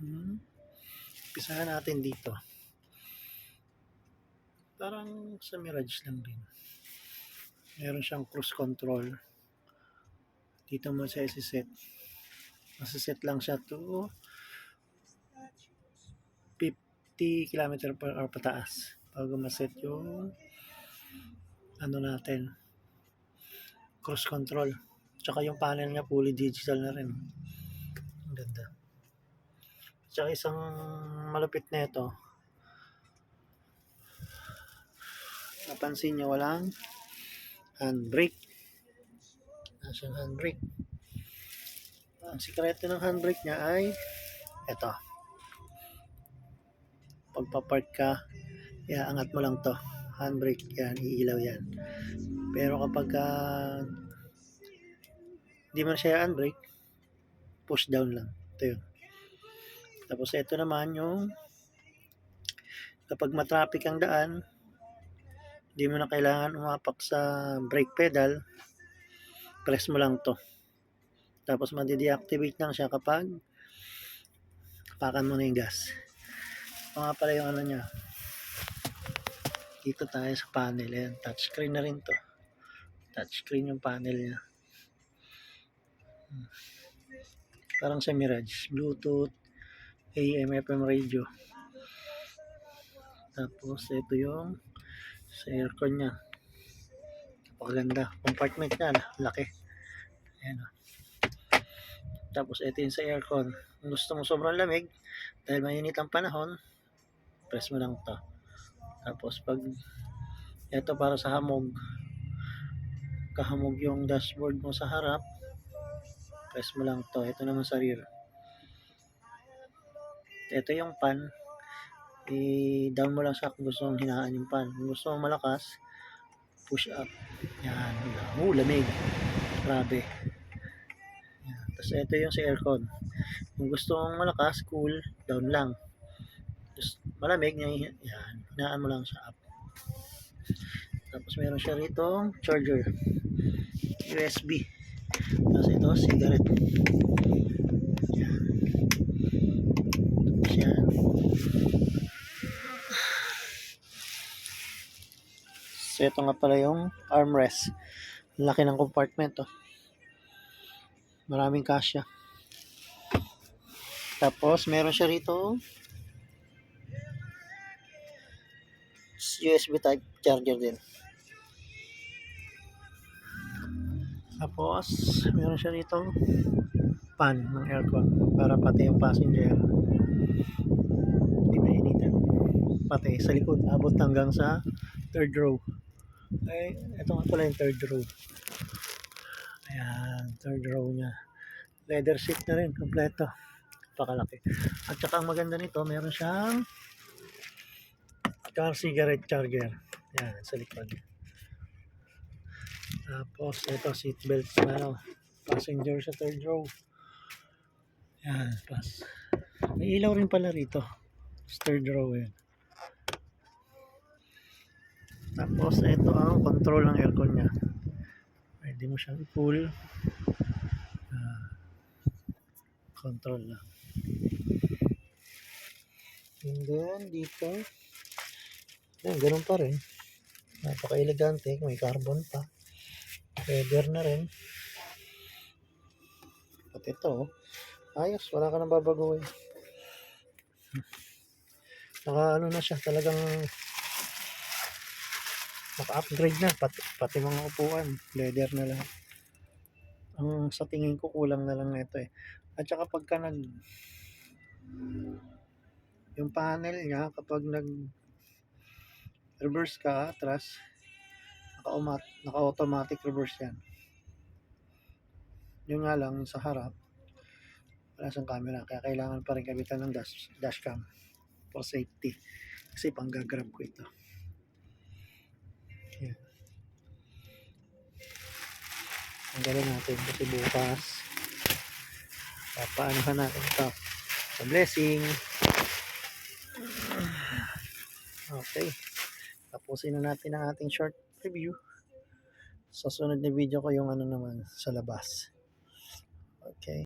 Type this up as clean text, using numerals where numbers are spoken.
Umpisahan natin dito. Parang sa Mirage lang din. Meron siyang cruise control. Dito mo siya isi-set. Masiset lang siya to 50 km/h pataas bago maset yung ano natin, cruise control. Tsaka yung panel niya fully digital na rin. Ang ganda. Tsaka isang malupit na ito, napansin nyo walang handbrake. Nasaan handbrake? Ang sikreto ng handbrake niya ay ito. Pagpapark ka, iaangat mo lang to. Handbrake yan, iilaw yan. Pero kapag di man siya handbrake, push down lang. Ito yun. Tapos ito naman yung kapag matraffic ang daan, di mo na kailangan umapak sa brake pedal, press mo lang to. Tapos madi-deactivate lang siya kapag apakan mo na yung gas. Ito nga pala yung ano niya. Dito tayo sa panel. Ayan, touchscreen na rin to. Touchscreen yung panel niya. Parang sa Mirage. Bluetooth, AM, FM radio. Tapos ito yung sa aircon niya. Napakaganda. Compartment niya. Laki. Ayan o. Tapos ito yung sa aircon. Kung gusto mo sobrang lamig, dahil mainit ang panahon, press mo lang to. Tapos pag ito para sa hamog, kahamog yung dashboard mo sa harap, press mo lang to. Ito naman sa rear. Ito yung pan, i-down mo lang siya kung gusto mong hinaan yung pan. Kung gusto mong malakas, push up. Yan. Lamig. Grabe. Yan. Tapos ito yung sa aircon. Kung gusto mong malakas, cool, down lang. Tapos malamig, yan. Hinaan mo lang siya up. Tapos meron siya rito charger. USB. Tapos ito, cigarette. Yan. Tapos yan. So ito nga pala yung armrest. Laki ng compartment to. Maraming kasya. Tapos meron siya rito USB type charger din. Tapos meron siya rito fan ng aircon para pati yung passenger hindi mainitan. Pati sa likod abot hanggang sa third row. Ay, ito nga pala yung third row. Ayan, third row nya. Leather seat na rin, kompleto. Pakalaki. At saka ang maganda nito, meron siyang car cigarette charger. Yan, sa likod. Tapos, ito, seatbelt na passenger sa third row. Yan, may ilaw rin pala rito. Third row yan. Tapos, ito ang control ng aircon nya. Pwede mo siyang i-pull. Control lang. And then, dito, yan, ganun pa rin. Napaka-elegante. May carbon pa. Leather na rin. At ito, ayos. Wala ka nang babaguhin. Ano na siya. Talagang naka-upgrade na. Pati mga upuan. Leather na lang. Ang sa tingin ko kulang na lang nito eh. At saka pagka yung panel niya kapag reverse ka atras, naka-automatic reverse yan. Yun nga lang sa harap wala siyang camera kaya kailangan pa rin kabitan ng dashcam for safety kasi panggagrab ko ito. Yan. Tanggalin natin kasi bukas papaanohan natin ito sa blessing. Okay, tapusin na natin ang ating short review. Sa sunod na video ko yung ano naman sa labas. Okay.